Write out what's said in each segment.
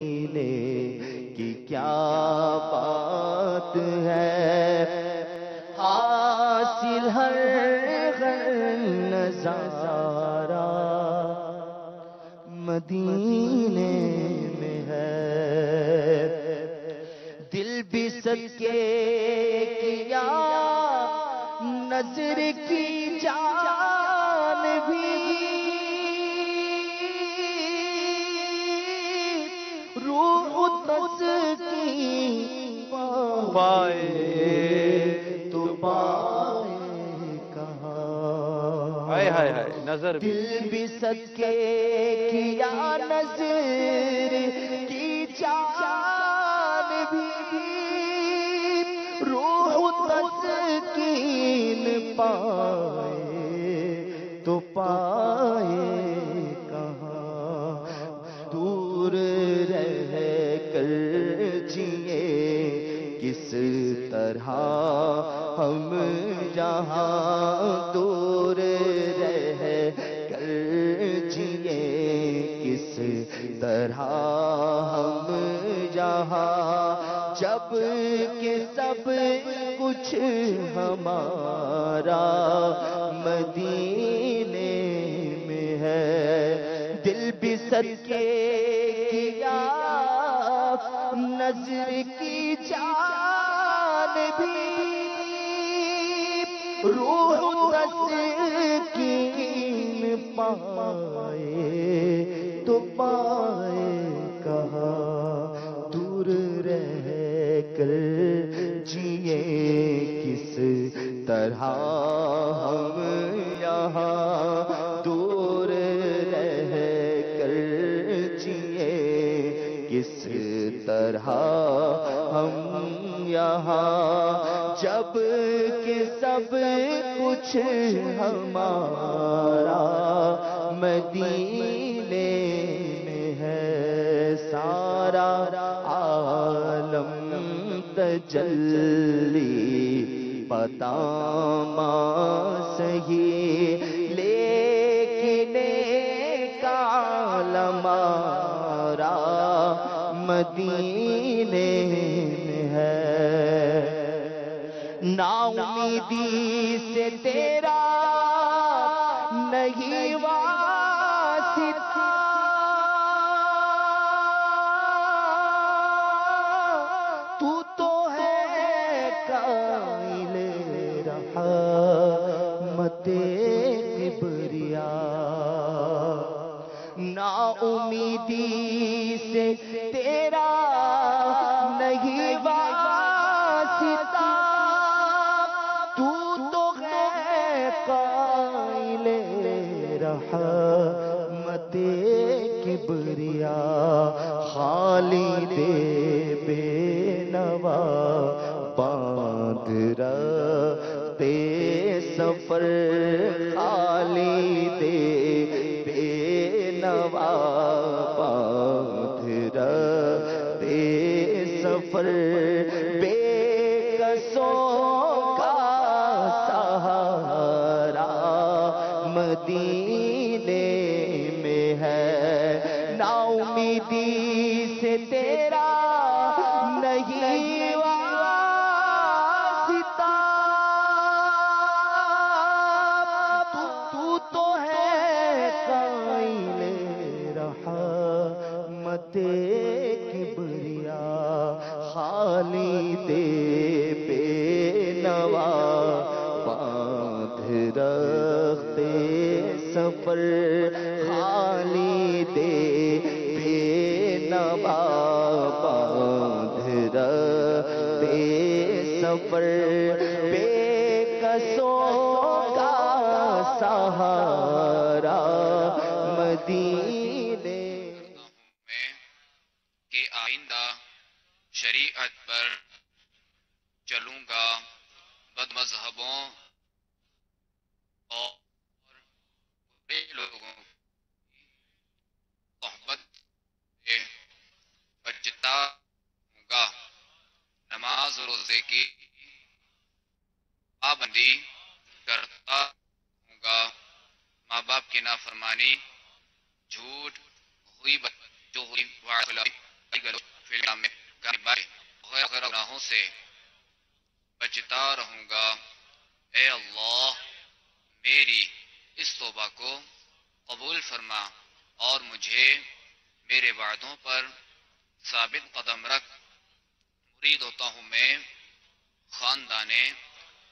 کی کیا بات ہے، حاصل ہر نظارہ مدینے میں ہے، دل بھی صدقے کیا نظر کی جان بھی، روح تسکین پائے تو پائے کہاں، ہائے ہائے ہائے نظر بھی دل بھی صدقے کیا نظر کی جان بھی، روح تسکین پائے تو پائے کہاں، دور رہ کر جیے کس طرح ہم یہاں، دور رہ کر جیے کس طرح ہم یہاں، جب کہ سب کچھ ہمارا مدینے میں ہے، دل بھی صدقے کیا نظر کی جان بھی، روح تسکین پائے تو پائے کہاں، دور رہ کر جیے کس طرح ہم یہاں، دور رہ کر جیے کس طرح ہم یہاں، جب کہ سب کچھ ہمارا مدینے میں ہے، سارا عالم تجلی پتا ما سہی، لیکن ایک عالم ہمارا مدینے میں ہے، نا امیدی سے تیرا نہیں واسطہ، تو تو ہے قائل رحمت کبریا، نا امیدی سے تیرا نہیں واسطہ، تو تو ہے قائل رحمت کبریا، خالد بے نوا باندھ رکھتے سفر، خالد بے نوا باندھ رکھتے سفر، بے قصوں کا سہارا مدینے میں ہے، نا امیدی سے تیرا نہیں واسطہ، تو تو ہے قائل رحمت کبریا، خالد بے نوا باندھ رکھتے سفر، خالد بے نوا باندھ رکھتے سفر، بے قصوں کا سہارا مدینے میں کہ آئندہ شریعت پر چلوں گا، بد مذہبوں اور برے لوگوں کی صحبت سے بچتا ہوں گا، نماز و روزے کی پابندی کرتا ہوں گا، ماں باپ کی نافرمانی، جھوٹ، غیبت، جو ہوئی گناہوں سے بچتا رہوں گا۔ اے اللہ میری اس توبہ کو قبول فرما اور مجھے میرے وعدوں پر ثابت قدم رکھ۔ مرید ہوتا ہوں میں خاندان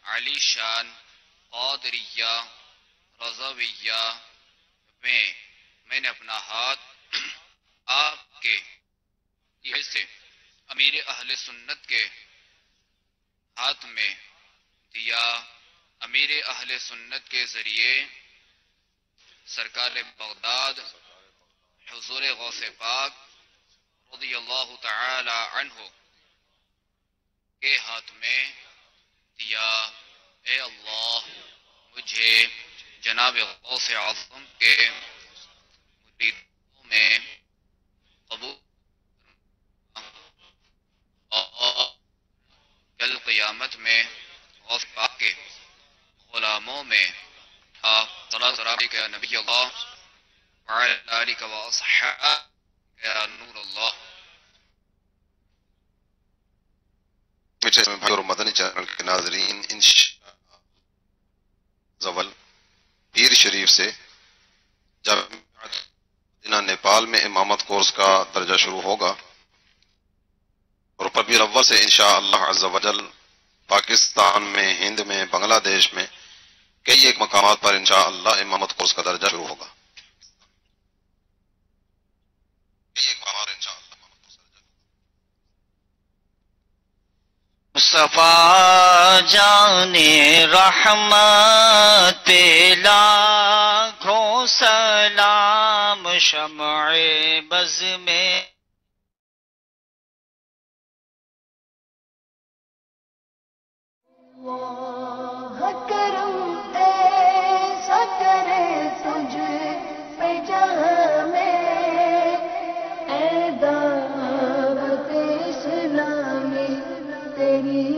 علی شان قادریہ رضویہ میں نے اپنا ہاتھ آپ کے سے امیر اہل سنت کے ہاتھ میں دیا۔ امیر اہل سنت کے ذریعے سرکار بغداد حضور غوث پاک رضی اللہ تعالی عنہ کے ہاتھ میں دیا۔ اے اللہ مجھے جناب غوث اعظم کے مریدوں میں قبول اور کل قیامت میں غوث پاک کے غلاموں میں صلاۃ علیک یا نبی اللہ وعلی آلک واصحابک یا نور اللہ۔ بھائی اور مدنی چینل کے ناظرین، انشاءاللہ پیر شریف سے جامعہ مدینہ نیپال میں امامت کورس کا درجہ شروع ہوگا اور ربیع الاول سے انشاءاللہ عز و جل پاکستان میں، ہند میں، بنگلہ دیش میں کئی ایک مقامات پر انشاءاللہ امامت کورس کا درجہ شروع ہوگا۔ مصطفیٰ جان رحمت پہ لاکھوں سلام، شمع بز میں کرم ایسا کرے تجھ پہ جہاں میں، اے دعوت اسلامی تیری